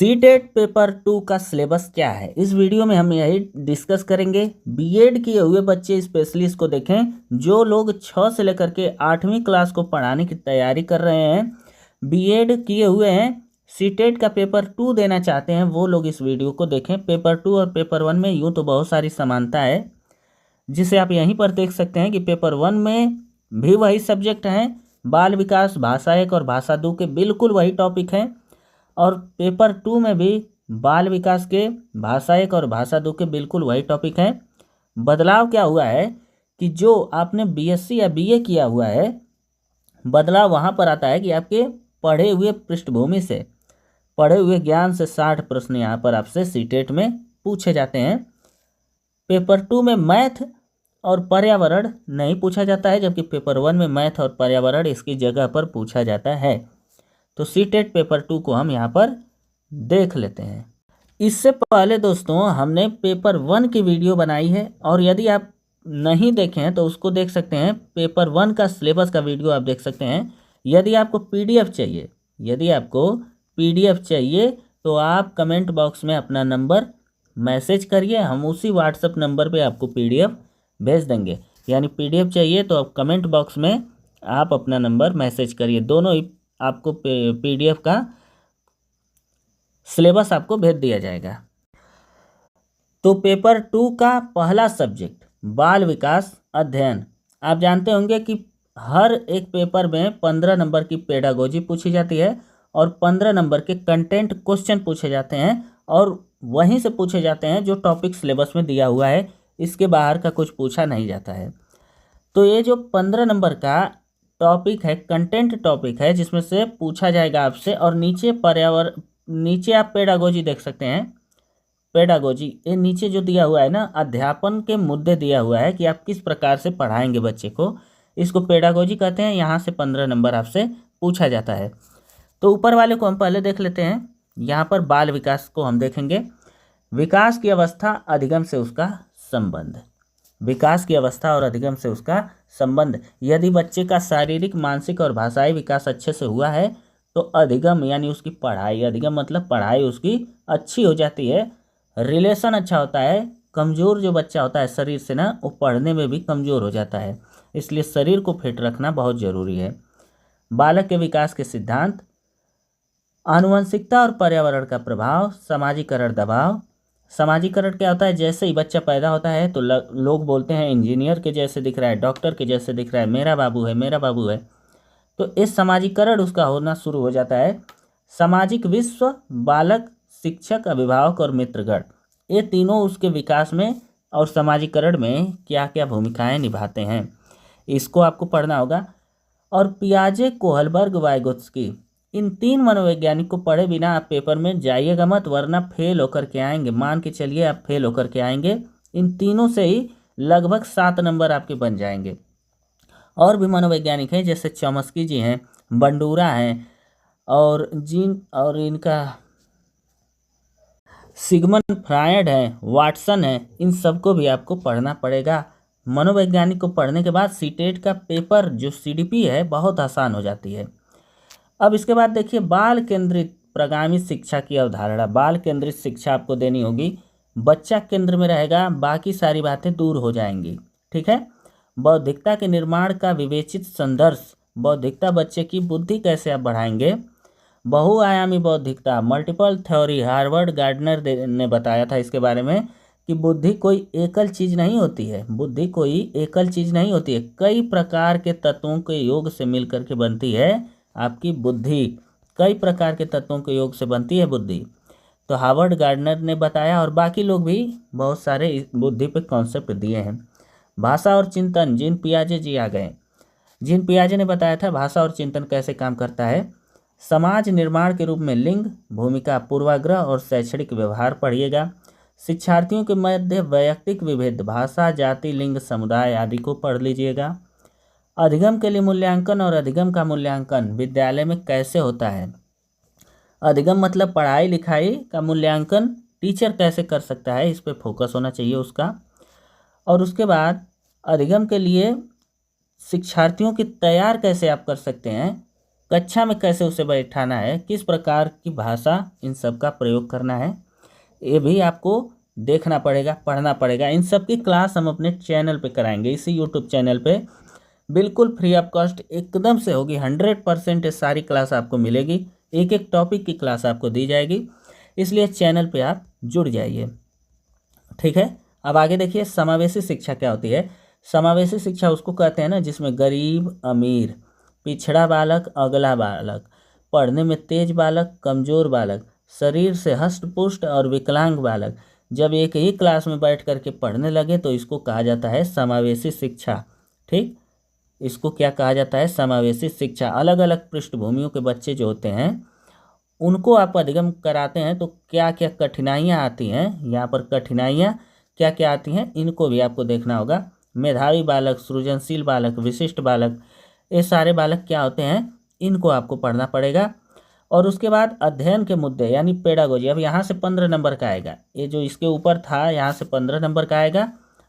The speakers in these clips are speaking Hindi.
सीटेट पेपर 2 का सिलेबस क्या है, इस वीडियो में हम यही डिस्कस करेंगे। बीएड किए हुए बच्चे स्पेशली इसको देखें, जो लोग 6 से लेकर के 8वीं क्लास को पढ़ाने की तैयारी कर रहे हैं, बीएड किए हुए हैं, सीटेट का पेपर 2 देना चाहते हैं, वो लोग इस वीडियो को देखें। पेपर 2 और पेपर 1 में यूँ तो बहुत सारी समानता है, जिसे आप यहीं पर देख सकते हैं कि पेपर 1 में भी वही सब्जेक्ट हैं, बाल विकास, भाषा 1 और भाषा 2 के बिल्कुल वही टॉपिक हैं, और पेपर 2 में भी बाल विकास के, भाषा 1 और भाषा 2 के बिल्कुल वही टॉपिक हैं। बदलाव क्या हुआ है कि जो आपने बीएससी या बीए किया हुआ है, बदलाव वहाँ पर आता है कि आपके पढ़े हुए पृष्ठभूमि से, पढ़े हुए ज्ञान से 60 प्रश्न यहाँ पर आपसे सीटेट में पूछे जाते हैं। पेपर 2 में मैथ और पर्यावरण नहीं पूछा जाता है, जबकि पेपर 1 में मैथ और पर्यावरण इसकी जगह पर पूछा जाता है। तो सीटेट पेपर 2 को हम यहाँ पर देख लेते हैं। इससे पहले दोस्तों हमने पेपर 1 की वीडियो बनाई है, और यदि आप नहीं देखे हैं तो उसको देख सकते हैं। पेपर 1 का सिलेबस का वीडियो आप देख सकते हैं। यदि आपको पीडीएफ चाहिए, तो आप कमेंट बॉक्स में अपना नंबर मैसेज करिए, हम उसी व्हाट्सएप नंबर पे आपको पीडीएफ भेज देंगे। यानी पीडीएफ चाहिए तो आप कमेंट बॉक्स में आप अपना नंबर मैसेज करिए, दोनों ही आपको पीडीएफ का सिलेबस आपको भेज दिया जाएगा। तो पेपर 2 का पहला सब्जेक्ट बाल विकास अध्ययन। आप जानते होंगे कि हर एक पेपर में 15 नंबर की पेडागोजी पूछी जाती है और 15 नंबर के कंटेंट क्वेश्चन पूछे जाते हैं, और वहीं से पूछे जाते हैं जो टॉपिक सिलेबस में दिया हुआ है, इसके बाहर का कुछ पूछा नहीं जाता है। तो ये जो 15 नंबर का टॉपिक है, कंटेंट टॉपिक है, जिसमें से पूछा जाएगा आपसे। और नीचे आप पेडागोजी देख सकते हैं। पेडागोजी, ये नीचे जो दिया हुआ है ना, अध्यापन के मुद्दे दिया हुआ है कि आप किस प्रकार से पढ़ाएंगे बच्चे को, इसको पेडागोजी कहते हैं। यहाँ से 15 नंबर आपसे पूछा जाता है। तो ऊपर वाले को हम पहले देख लेते हैं। यहाँ पर बाल विकास को हम देखेंगे। विकास की अवस्था, अधिगम से उसका संबंध। विकास की अवस्था और अधिगम से उसका संबंध। यदि बच्चे का शारीरिक, मानसिक और भाषाई विकास अच्छे से हुआ है तो अधिगम यानी उसकी पढ़ाई, अधिगम मतलब पढ़ाई उसकी अच्छी हो जाती है, रिलेशन अच्छा होता है। कमज़ोर जो बच्चा होता है शरीर से ना, वो पढ़ने में भी कमज़ोर हो जाता है, इसलिए शरीर को फिट रखना बहुत ज़रूरी है। बालक के विकास के सिद्धांत, आनुवंशिकता और पर्यावरण का प्रभाव, समाजीकरण दबाव। समाजीकरण क्या होता है? जैसे ही बच्चा पैदा होता है तो लोग बोलते हैं इंजीनियर के जैसे दिख रहा है, डॉक्टर के जैसे दिख रहा है, मेरा बाबू है, मेरा बाबू है। तो इस समाजीकरण उसका होना शुरू हो जाता है। सामाजिक विश्व, बालक, शिक्षक, अभिभावक और मित्रगण, ये तीनों उसके विकास में और समाजीकरण में क्या क्या भूमिकाएं निभाते हैं, इसको आपको पढ़ना होगा। और पियाजे, कोहलबर्ग, वाइगोत्स्की, इन 3 मनोवैज्ञानिक को पढ़े बिना आप पेपर में जाइएगा मत, वरना फेल होकर के आएंगे। मान के चलिए आप फेल होकर के आएंगे। इन तीनों से ही लगभग 7 नंबर आपके बन जाएंगे। और भी मनोवैज्ञानिक हैं, जैसे चॉम्स्की जी हैं, बंडूरा हैं, और इनका सिगमंड फ्रायड है, वाटसन है। इन सबको भी आपको पढ़ना पड़ेगा। मनोवैज्ञानिक को पढ़ने के बाद सीटेट का पेपर जो सीडीपी है बहुत आसान हो जाती है। अब इसके बाद देखिए बाल केंद्रित प्रगामी शिक्षा की अवधारणा। बाल केंद्रित शिक्षा आपको देनी होगी, बच्चा केंद्र में रहेगा, बाकी सारी बातें दूर हो जाएंगी, ठीक है। बौद्धिकता के निर्माण का विवेचित संदर्भ, बौद्धिकता बच्चे की बुद्धि कैसे आप बढ़ाएंगे। बहुआयामी बौद्धिकता, मल्टीपल थ्योरी, हार्वर्ड गार्डनर ने बताया था इसके बारे में कि बुद्धि कोई एकल चीज़ नहीं होती है। बुद्धि कोई एकल चीज़ नहीं होती है, कई प्रकार के तत्वों के योग से मिलकर के बनती है आपकी बुद्धि। कई प्रकार के तत्वों के योग से बनती है बुद्धि। तो हार्वर्ड गार्डनर ने बताया, और बाकी लोग भी बहुत सारे बुद्धि पे कॉन्सेप्ट दिए हैं। भाषा और चिंतन, जीन पियाजे जी आ गए। जीन पियाजे ने बताया था भाषा और चिंतन कैसे काम करता है। समाज निर्माण के रूप में लिंग, भूमिका, पूर्वाग्रह और शैक्षणिक व्यवहार पढ़िएगा। शिक्षार्थियों के मध्य वैयक्तिक विभेद, भाषा, जाति, लिंग, समुदाय आदि को पढ़ लीजिएगा। अधिगम के लिए मूल्यांकन और अधिगम का मूल्यांकन विद्यालय में कैसे होता है। अधिगम मतलब पढ़ाई लिखाई का मूल्यांकन टीचर कैसे कर सकता है, इस पर फोकस होना चाहिए उसका। और उसके बाद अधिगम के लिए शिक्षार्थियों की तैयार कैसे आप कर सकते हैं, कक्षा में कैसे उसे बैठाना है, किस प्रकार की भाषा इन सब का प्रयोग करना है, ये भी आपको देखना पड़ेगा, पढ़ना पड़ेगा। इन सब की क्लास हम अपने चैनल पे कराएंगे, इसी यूट्यूब चैनल पे बिल्कुल फ्री ऑफ कॉस्ट एकदम से होगी। 100% ये सारी क्लास आपको मिलेगी, एक एक टॉपिक की क्लास आपको दी जाएगी, इसलिए चैनल पे आप जुड़ जाइए। ठीक है, अब आगे देखिए समावेशी शिक्षा क्या होती है। समावेशी शिक्षा उसको कहते हैं ना जिसमें गरीब अमीर, पिछड़ा बालक अगला बालक, पढ़ने में तेज बालक कमजोर बालक, शरीर से हष्ट पुष्ट और विकलांग बालक जब एक ही क्लास में बैठ करके पढ़ने लगे तो इसको कहा जाता है समावेशी शिक्षा। ठीक, इसको क्या कहा जाता है, समावेशी शिक्षा। अलग अलग पृष्ठभूमियों के बच्चे जो होते हैं उनको आप अधिगम कराते हैं तो क्या क्या कठिनाइयाँ आती हैं, यहाँ पर कठिनाइयाँ क्या क्या आती हैं इनको भी आपको देखना होगा। मेधावी बालक, सृजनशील बालक, विशिष्ट बालक, ये सारे बालक क्या होते हैं, इनको आपको पढ़ना पड़ेगा। और उसके बाद अध्ययन के मुद्दे यानी पेडागोजी। अब यहाँ से 15 नंबर का आएगा, ये जो इसके ऊपर था यहाँ से 15 नंबर का आएगा,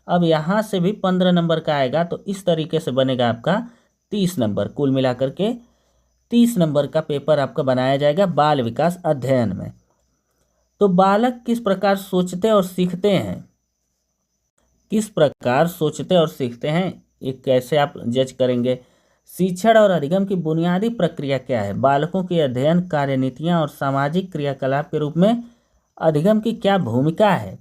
अब यहाँ से भी 15 नंबर का आएगा। तो इस तरीके से बनेगा आपका 30 नंबर, कुल मिलाकर के 30 नंबर का पेपर आपका बनाया जाएगा बाल विकास अध्ययन में। तो बालक किस प्रकार सोचते और सीखते हैं, किस प्रकार सोचते और सीखते हैं, ये कैसे आप जज करेंगे। शिक्षण और अधिगम की बुनियादी प्रक्रिया क्या है, बालकों की अध्ययन कार्यनीतियाँ और सामाजिक क्रियाकलाप के रूप में अधिगम की क्या भूमिका है।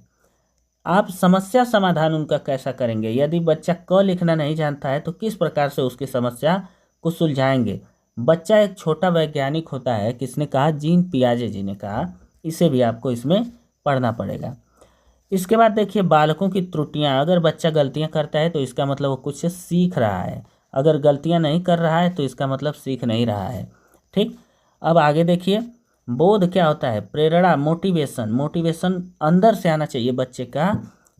आप समस्या समाधान उनका कैसा करेंगे, यदि बच्चा क लिखना नहीं जानता है तो किस प्रकार से उसकी समस्या को सुलझाएंगे। बच्चा एक छोटा वैज्ञानिक होता है, किसने कहा, जीन पियाजे जी ने कहा, इसे भी आपको इसमें पढ़ना पड़ेगा। इसके बाद देखिए बालकों की त्रुटियां, अगर बच्चा गलतियां करता है तो इसका मतलब वो कुछ सीख रहा है, अगर गलतियां नहीं कर रहा है तो इसका मतलब सीख नहीं रहा है। ठीक, अब आगे देखिए बोध क्या होता है, प्रेरणा, मोटिवेशन। मोटिवेशन अंदर से आना चाहिए बच्चे का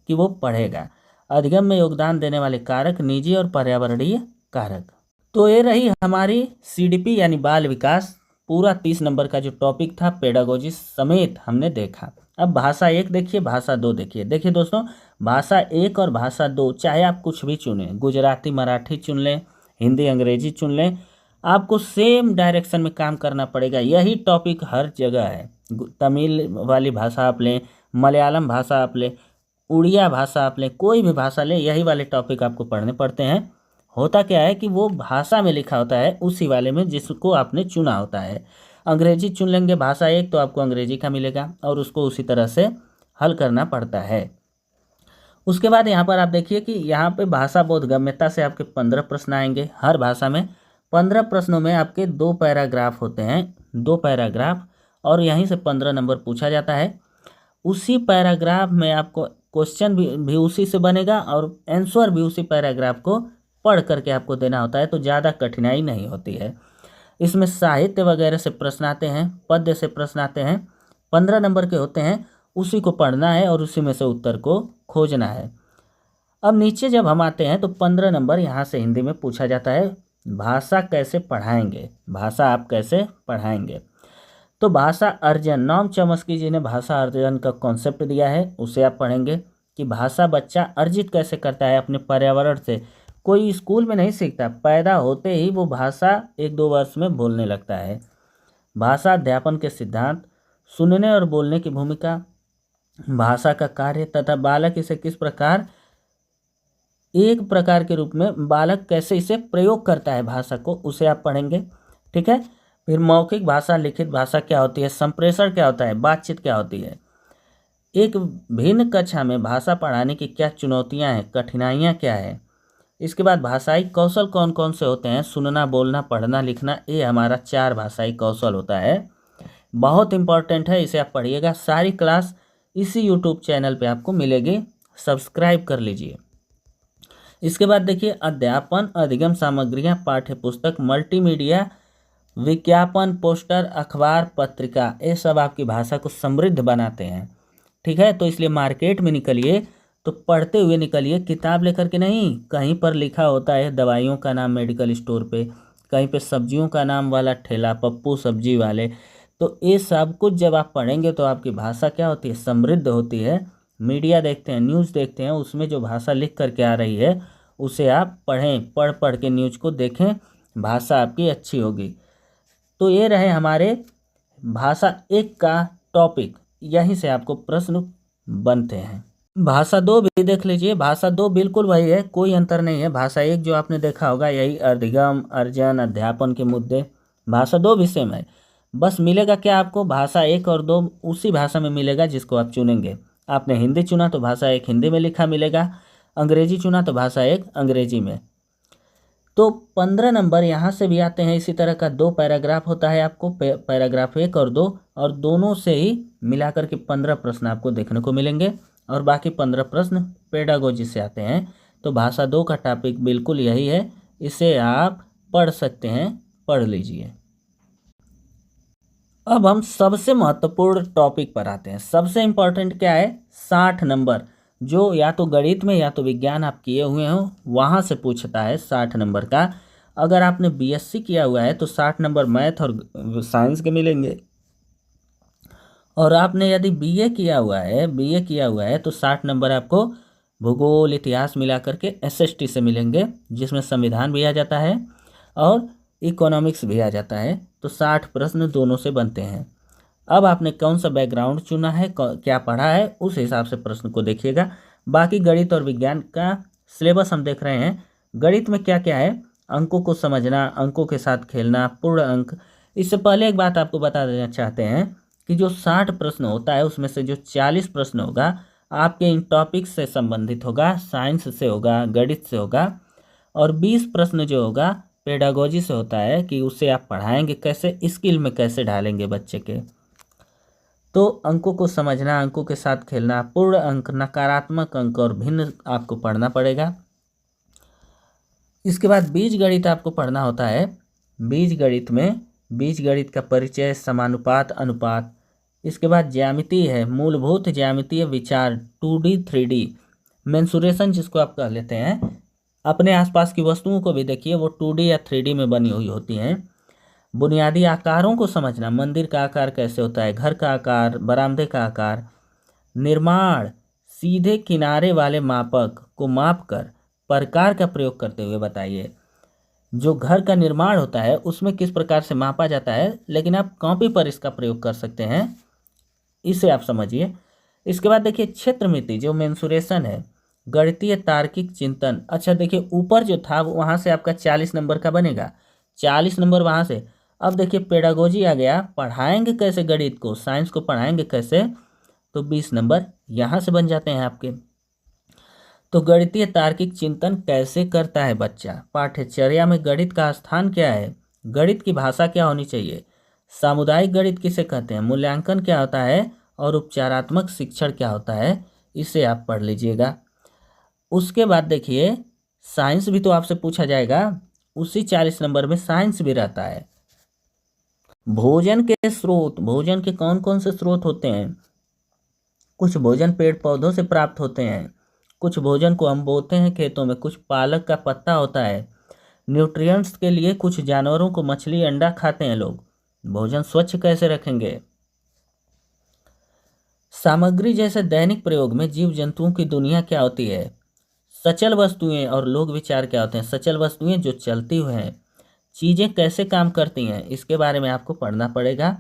कि वो पढ़ेगा। अधिगम में योगदान देने वाले कारक, निजी और पर्यावरणीय कारक। तो ये रही हमारी सीडीपी यानी बाल विकास, पूरा 30 नंबर का जो टॉपिक था पेडागोजी समेत हमने देखा। अब भाषा 1 देखिए, भाषा 2 देखिए। देखिए दोस्तों, भाषा 1 और भाषा 2 चाहे आप कुछ भी चुनें, गुजराती मराठी चुन लें, हिंदी अंग्रेजी चुन लें, आपको सेम डायरेक्शन में काम करना पड़ेगा। यही टॉपिक हर जगह है। तमिल वाली भाषा आप लें, मलयालम भाषा आप लें, उड़िया भाषा आप लें, कोई भी भाषा लें, यही वाले टॉपिक आपको पढ़ने पड़ते हैं। होता क्या है कि वो भाषा में लिखा होता है उसी वाले में जिसको आपने चुना होता है। अंग्रेजी चुन लेंगे भाषा 1 तो आपको अंग्रेजी का मिलेगा और उसको उसी तरह से हल करना पड़ता है। उसके बाद यहाँ पर आप देखिए कि यहाँ पे भाषा बोधगम्यता से आपके 15 प्रश्न आएंगे। हर भाषा में 15 प्रश्नों में आपके 2 पैराग्राफ होते हैं, 2 पैराग्राफ, और यहीं से 15 नंबर पूछा जाता है। उसी पैराग्राफ में आपको क्वेश्चन भी उसी से बनेगा और आंसर भी उसी पैराग्राफ को पढ़ करके आपको देना होता है, तो ज़्यादा कठिनाई नहीं होती है। इसमें साहित्य वगैरह से प्रश्न आते हैं, पद्य से प्रश्न आते हैं, 15 नंबर के होते हैं, उसी को पढ़ना है और उसी में से उत्तर को खोजना है। अब नीचे जब हम आते हैं तो 15 नंबर यहाँ से हिंदी में पूछा जाता है, भाषा कैसे पढ़ाएंगे, भाषा आप कैसे पढ़ाएंगे। तो भाषा अर्जन, नॉम चॉम्स्की जी ने भाषा अर्जन का कॉन्सेप्ट दिया है, उसे आप पढ़ेंगे कि भाषा बच्चा अर्जित कैसे करता है अपने पर्यावरण से। कोई स्कूल में नहीं सीखता, पैदा होते ही वो भाषा 1-2 वर्ष में बोलने लगता है। भाषा अध्यापन के सिद्धांत, सुनने और बोलने की भूमिका, भाषा का कार्य तथा बालक इसे किस प्रकार, एक प्रकार के रूप में बालक कैसे इसे प्रयोग करता है भाषा को, उसे आप पढ़ेंगे। ठीक है, फिर मौखिक भाषा, लिखित भाषा क्या होती है, संप्रेषण क्या होता है, बातचीत क्या होती है। एक भिन्न कक्षा में भाषा पढ़ाने की क्या चुनौतियाँ हैं, कठिनाइयाँ क्या है। इसके बाद भाषाई कौशल कौन कौन से होते हैं, सुनना, बोलना, पढ़ना, लिखना, ये हमारा 4 भाषाई कौशल होता है। बहुत इंपॉर्टेंट है, इसे आप पढ़िएगा। सारी क्लास इसी यूट्यूब चैनल पे आपको मिलेगी, सब्सक्राइब कर लीजिए। इसके बाद देखिए अध्यापन, अधिगम सामग्रियाँ, पाठ्य पुस्तक, मल्टीमीडिया, विज्ञापन, पोस्टर, अखबार, पत्रिका, ये सब आपकी भाषा को समृद्ध बनाते हैं। ठीक है, तो इसलिए मार्केट में निकलिए तो पढ़ते हुए निकलिए, किताब लेकर के नहीं। कहीं पर लिखा होता है दवाइयों का नाम मेडिकल स्टोर पे, कहीं पे सब्जियों का नाम वाला ठेला, पप्पू सब्जी वाले। तो ये सब कुछ जब आप पढ़ेंगे तो आपकी भाषा क्या होती है, समृद्ध होती है। मीडिया देखते हैं, न्यूज़ देखते हैं, उसमें जो भाषा लिख करके आ रही है उसे आप पढ़ें, पढ़ पढ़ के न्यूज़ को देखें, भाषा आपकी अच्छी होगी। तो ये रहे हमारे भाषा 1 का टॉपिक, यहीं से आपको प्रश्न बनते हैं। भाषा 2 भी देख लीजिए। भाषा 2 बिल्कुल वही है, कोई अंतर नहीं है। भाषा 1 जो आपने देखा होगा यही अधिगम, अर्जन, अध्यापन के मुद्दे, भाषा 2 भी सेम है। बस मिलेगा क्या आपको, भाषा 1 और 2 उसी भाषा में मिलेगा जिसको आप चुनेंगे। आपने हिंदी चुना तो भाषा 1 हिंदी में लिखा मिलेगा, अंग्रेजी चुना तो भाषा 1 अंग्रेजी में। तो 15 नंबर यहाँ से भी आते हैं। इसी तरह का 2 पैराग्राफ होता है आपको, पैराग्राफ 1 और 2, और दोनों से ही मिलाकर के 15 प्रश्न आपको देखने को मिलेंगे, और बाकी 15 प्रश्न पेडागोजी से आते हैं। तो भाषा 2 का टॉपिक बिल्कुल यही है, इसे आप पढ़ सकते हैं, पढ़ लीजिए। अब हम सबसे महत्वपूर्ण टॉपिक पर आते हैं। सबसे इम्पोर्टेंट क्या है, 60 नंबर, जो या तो गणित में या तो विज्ञान आप किए हुए हो वहाँ से पूछता है 60 नंबर का। अगर आपने बीएससी किया हुआ है तो 60 नंबर मैथ और साइंस के मिलेंगे, और आपने यदि बीए किया हुआ है तो 60 नंबर आपको भूगोल, इतिहास मिला करके एसएसटी से मिलेंगे, जिसमें संविधान भी आ जाता है और इकोनॉमिक्स भी आ जाता है। तो 60 प्रश्न दोनों से बनते हैं। अब आपने कौन सा बैकग्राउंड चुना है, क्या पढ़ा है, उस हिसाब से प्रश्न को देखिएगा। बाकी गणित और विज्ञान का सिलेबस हम देख रहे हैं। गणित में क्या क्या है, अंकों को समझना, अंकों के साथ खेलना, पूर्ण अंक। इससे पहले एक बात आपको बता देना चाहते हैं कि जो 60 प्रश्न होता है उसमें से जो 40 प्रश्न होगा आपके इन टॉपिक्स से संबंधित होगा, साइंस से होगा, गणित से होगा, और 20 प्रश्न जो होगा पेडागोजी से होता है कि उसे आप पढ़ाएंगे कैसे, स्किल में कैसे ढालेंगे बच्चे के। तो अंकों को समझना, अंकों के साथ खेलना, पूर्ण अंक, नकारात्मक अंक और भिन्न आपको पढ़ना पड़ेगा। इसके बाद बीज गणित आपको पढ़ना होता है। बीज गणित में बीज गणित का परिचय, समानुपात, अनुपात। इसके बाद ज्यामिति है, मूलभूत ज्यामितीय विचार, 2D 3D मेंसुरेशन जिसको आप कह लेते हैं। अपने आसपास की वस्तुओं को भी देखिए, वो 2D या 3D में बनी हुई होती हैं। बुनियादी आकारों को समझना, मंदिर का आकार कैसे होता है, घर का आकार, बरामदे का आकार। निर्माण, सीधे किनारे वाले मापक को माप कर प्रकार का प्रयोग करते हुए बताइए। जो घर का निर्माण होता है उसमें किस प्रकार से मापा जाता है, लेकिन आप कॉपी पर इसका प्रयोग कर सकते हैं, इसे आप समझिए। इसके बाद देखिए क्षेत्रमिति, जो मेंसुरेशन है, गणितीय तार्किक चिंतन। अच्छा देखिए, ऊपर जो था वहाँ से आपका 40 नंबर का बनेगा, 40 नंबर वहाँ से। अब देखिए पेडागोजी आ गया, पढ़ाएंगे कैसे गणित को, साइंस को पढ़ाएंगे कैसे, तो 20 नंबर यहाँ से बन जाते हैं आपके। तो गणितीय तार्किक चिंतन कैसे करता है बच्चा, पाठ्यचर्या में गणित का स्थान क्या है, गणित की भाषा क्या होनी चाहिए, सामुदायिक गणित किसे कहते हैं, मूल्यांकन क्या होता है, और उपचारात्मक शिक्षण क्या होता है, इसे आप पढ़ लीजिएगा। उसके बाद देखिए साइंस भी तो आपसे पूछा जाएगा, उसी 40 नंबर में साइंस भी रहता है। भोजन के स्रोत, भोजन के कौन कौन से स्रोत होते हैं। कुछ भोजन पेड़ पौधों से प्राप्त होते हैं, कुछ भोजन को हम बोते हैं खेतों में, कुछ पालक का पत्ता होता है। न्यूट्रिएंट्स के लिए कुछ जानवरों को मछली अंडा खाते हैं लोग। भोजन स्वच्छ कैसे रखेंगे। सामग्री जैसे दैनिक प्रयोग में जीव जंतुओं की दुनिया क्या होती है। सचल वस्तुएं और लोक विचार क्या होते हैं। सचल वस्तुएं जो चलती हुई हैं, चीज़ें कैसे काम करती हैं, इसके बारे में आपको पढ़ना पड़ेगा।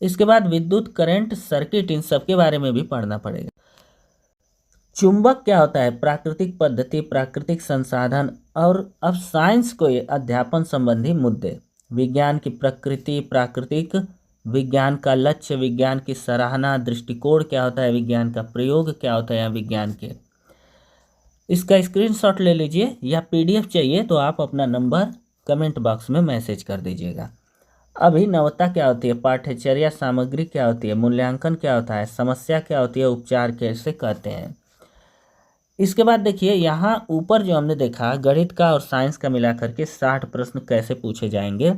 इसके बाद विद्युत, करंट, सर्किट, इन सब के बारे में भी पढ़ना पड़ेगा। चुंबक क्या होता है, प्राकृतिक पद्धति, प्राकृतिक संसाधन। और अब साइंस को अध्यापन संबंधी मुद्दे, विज्ञान की प्रकृति, प्राकृतिक विज्ञान का लक्ष्य, विज्ञान की सराहना, दृष्टिकोण क्या होता है, विज्ञान का प्रयोग क्या होता है विज्ञान के। इसका स्क्रीनशॉट ले लीजिए, या पीडीएफ चाहिए तो आप अपना नंबर कमेंट बॉक्स में मैसेज कर दीजिएगा। अभिनवता क्या होती है, पाठ्यचर्या सामग्री क्या होती है, मूल्यांकन क्या होता है, समस्या क्या होती है, उपचार कैसे कहते हैं। इसके बाद देखिए यहाँ ऊपर जो हमने देखा गणित का और साइंस का मिलाकर के 60 प्रश्न कैसे पूछे जाएंगे,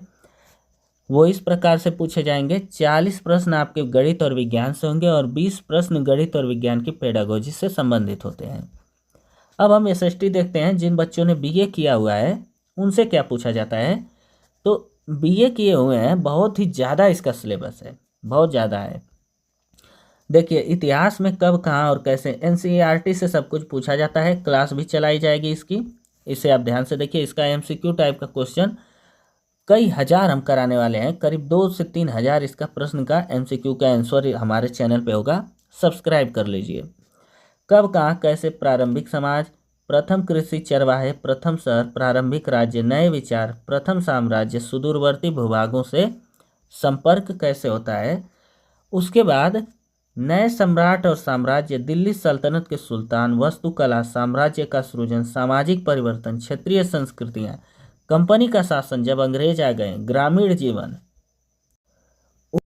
वो इस प्रकार से पूछे जाएंगे। 40 प्रश्न आपके गणित और विज्ञान से होंगे और 20 प्रश्न गणित और विज्ञान की पेडागोजी से संबंधित होते हैं। अब हम एसएसटी देखते हैं, जिन बच्चों ने बीए किया हुआ है उनसे क्या पूछा जाता है। तो बीए किए हुए हैं, बहुत ही ज़्यादा इसका सिलेबस है, बहुत ज़्यादा है। देखिए इतिहास में कब, कहाँ और कैसे, एनसीईआरटी से सब कुछ पूछा जाता है, क्लास भी चलाई जाएगी इसकी, इसे आप ध्यान से देखिए। इसका एमसीक्यू टाइप का क्वेश्चन कई हजार हम कराने वाले हैं, करीब 2 से 3 हजार इसका प्रश्न का MCQ का आंसर हमारे चैनल पे होगा, सब्सक्राइब कर लीजिए। कब कहाँ कैसे प्रारंभिक समाज, प्रथम कृषि चरवाहे, प्रथम शहर, प्रारंभिक राज्य, नए विचार, प्रथम साम्राज्य, सुदूरवर्ती भूभागों से संपर्क कैसे होता है। उसके बाद नए सम्राट और साम्राज्य, दिल्ली सल्तनत के सुल्तान, वास्तुकला, साम्राज्य का सृजन, सामाजिक परिवर्तन, क्षेत्रीय संस्कृतियां, कंपनी का शासन जब अंग्रेज आ गए, ग्रामीण जीवन,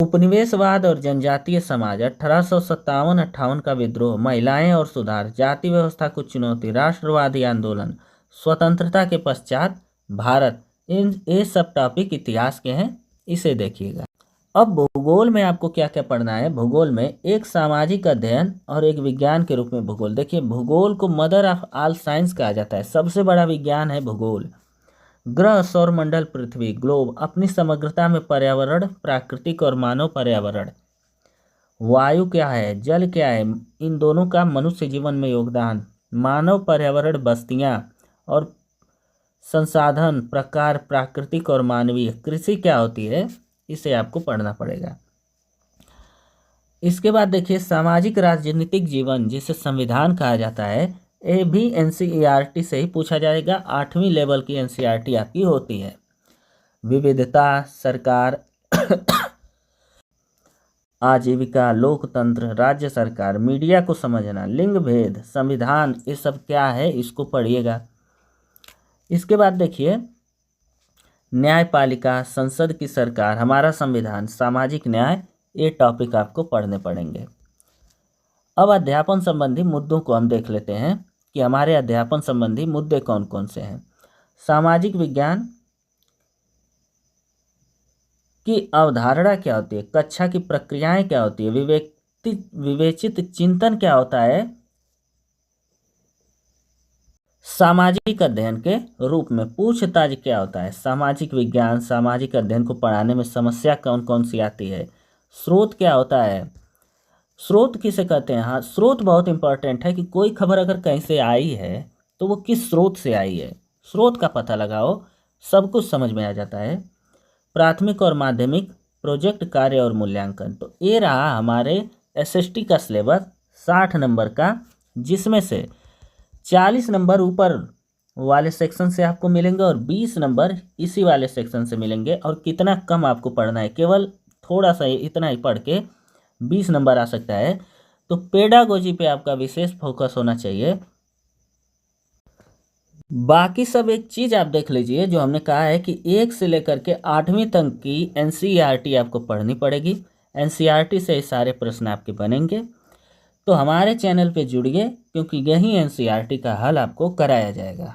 उपनिवेशवाद और जनजातीय समाज, 1857-58 का विद्रोह, महिलाएं और सुधार, जाति व्यवस्था को चुनौती, राष्ट्रवादी आंदोलन, स्वतंत्रता के पश्चात भारत। ये सब टॉपिक इतिहास के हैं, इसे देखिएगा। अब भूगोल में आपको क्या क्या पढ़ना है। भूगोल में एक सामाजिक अध्ययन और एक विज्ञान के रूप में भूगोल। देखिए, भूगोल को मदर ऑफ ऑल साइंस कहा जाता है, सबसे बड़ा विज्ञान है भूगोल। ग्रह, सौरमंडल, पृथ्वी, ग्लोब अपनी समग्रता में पर्यावरण, प्राकृतिक और मानव पर्यावरण, वायु क्या है, जल क्या है, इन दोनों का मनुष्य जीवन में योगदान, मानव पर्यावरण, बस्तियां और संसाधन प्रकार, प्राकृतिक और मानवीय, कृषि क्या होती है, इसे आपको पढ़ना पड़ेगा। इसके बाद देखिए, सामाजिक राजनीतिक जीवन जिसे संविधान कहा जाता है, ये भी NCERT से ही पूछा जाएगा। 8वीं लेवल की NCERT आपकी होती है। विविधता, सरकार, आजीविका, लोकतंत्र, राज्य सरकार, मीडिया को समझना, लिंग भेद, संविधान, ये सब क्या है, इसको पढ़िएगा। इसके बाद देखिए, न्यायपालिका, संसद की सरकार, हमारा संविधान, सामाजिक न्याय, ये टॉपिक आपको पढ़ने पड़ेंगे। अब अध्यापन संबंधी मुद्दों को हम देख लेते हैं कि हमारे अध्यापन संबंधी मुद्दे कौन कौन से हैं। सामाजिक विज्ञान की अवधारणा क्या होती है, कक्षा की प्रक्रियाएं क्या होती है, विवेचित चिंतन क्या होता है सामाजिक अध्ययन के रूप में, पूछताछ क्या होता है, सामाजिक विज्ञान सामाजिक अध्ययन को पढ़ाने में समस्या कौन कौन सी आती है, स्रोत क्या होता है, स्रोत किसे कहते हैं। हाँ, स्रोत बहुत इंपॉर्टेंट है कि कोई खबर अगर कहीं से आई है तो वो किस स्रोत से आई है, स्रोत का पता लगाओ, सब कुछ समझ में आ जाता है। प्राथमिक और माध्यमिक, प्रोजेक्ट कार्य और मूल्यांकन। तो ये रहा हमारे SST का सिलेबस 60 नंबर का, जिसमें से 40 नंबर ऊपर वाले सेक्शन से आपको मिलेंगे और 20 नंबर इसी वाले सेक्शन से मिलेंगे। और कितना कम आपको पढ़ना है, केवल थोड़ा सा इतना ही पढ़ के 20 नंबर आ सकता है। तो पेडागोजी पे आपका विशेष फोकस होना चाहिए। बाकी सब एक चीज़ आप देख लीजिए, जो हमने कहा है कि 1 से लेकर के 8वीं तक की NCERT आपको पढ़नी पड़ेगी। NCERT से सारे प्रश्न आपके बनेंगे। तो हमारे चैनल पे जुड़िए, क्योंकि यही NCERT का हल आपको कराया जाएगा।